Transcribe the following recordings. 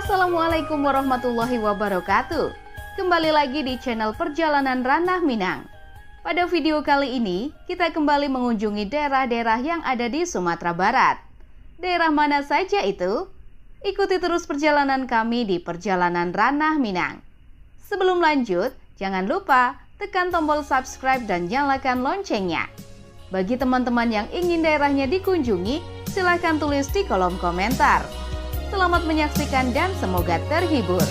Assalamualaikum warahmatullahi wabarakatuh. Kembali lagi di channel Perjalanan Ranah Minang. Pada video kali ini, kita kembali mengunjungi daerah-daerah yang ada di Sumatera Barat. Daerah mana saja itu? Ikuti terus perjalanan kami di Perjalanan Ranah Minang. Sebelum lanjut, jangan lupa tekan tombol subscribe dan nyalakan loncengnya. Bagi teman-teman yang ingin daerahnya dikunjungi, silahkan tulis di kolom komentar. Selamat menyaksikan dan semoga terhibur.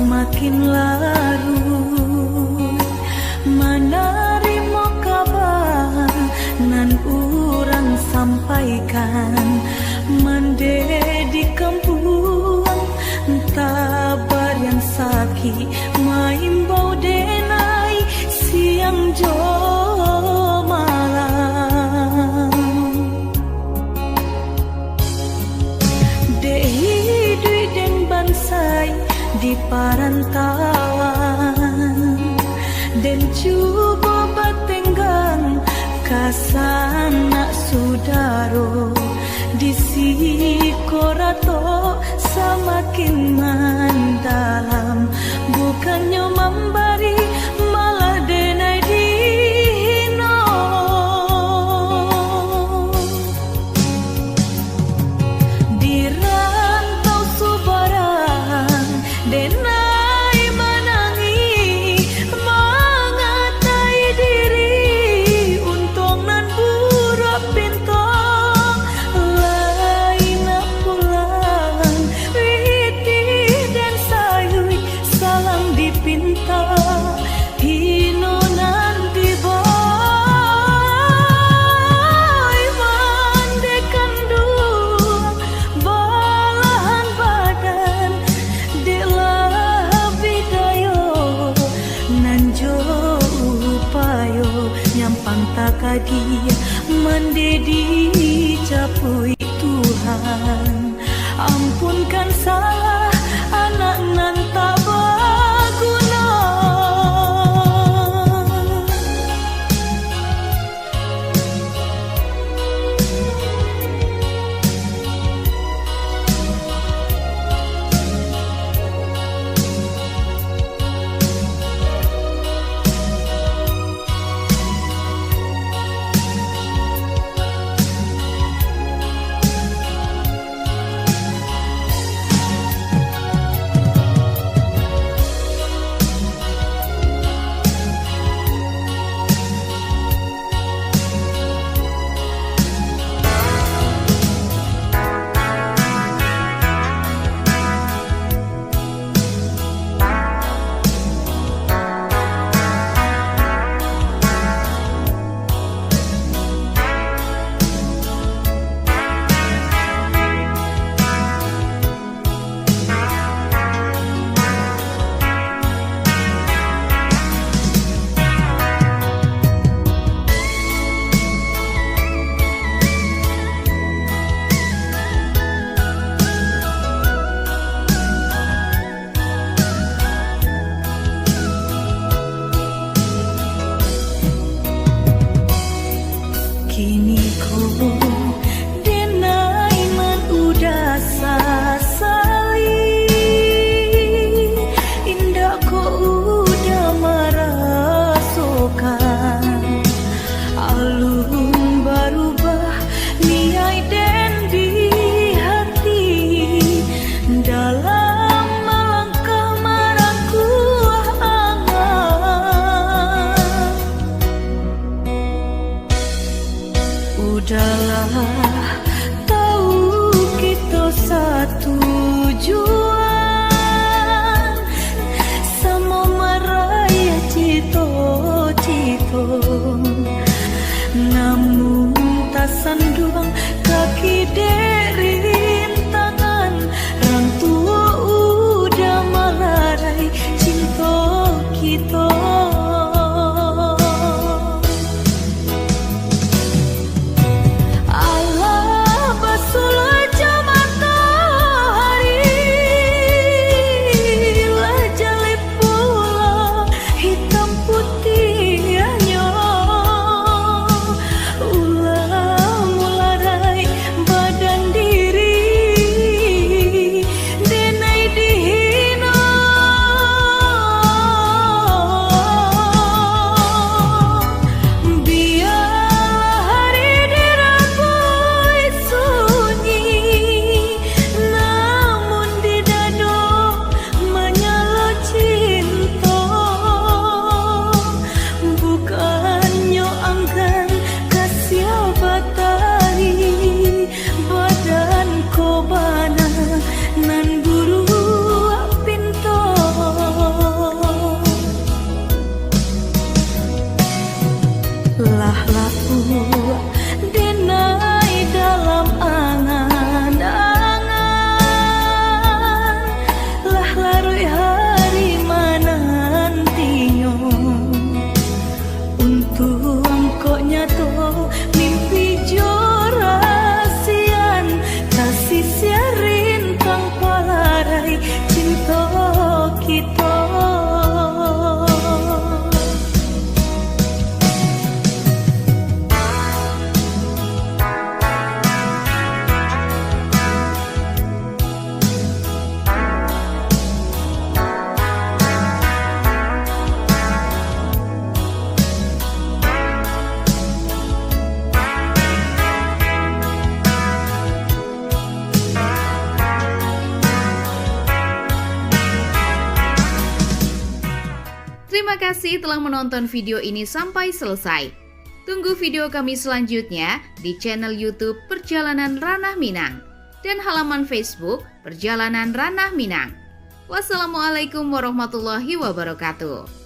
Makin larut menerima kabar nan urang sampaikan mendedi kampung tabar yang sakit maimbau denai siang jo malam dehi dui den bansai di parantauan dan coba batenggang kasana sudaro di sikorato semakin mendalam bukannya memberi malah denai dihino di rantau subaran denai menangi mengatai diri untung nan buruk pintu lain pulang witih dan sayui salang dipinta hino nan diboy mandekan dua balahan badan nyampang takadi mendedi capui Tuhan ampunkan salah anak nan tak berguna. Kini ku denai man udah sasali indah ku udah merasakan alun berubah niai den di hati dalam melangkah marahku angan udahlah tahu kita satu tujuan sama meraih cita-cita namun tak sanduang kaki kasih telah menonton video ini sampai selesai. Tunggu video kami selanjutnya di channel YouTube Perjalanan Ranah Minang dan halaman Facebook Perjalanan Ranah Minang. Wassalamualaikum warahmatullahi wabarakatuh.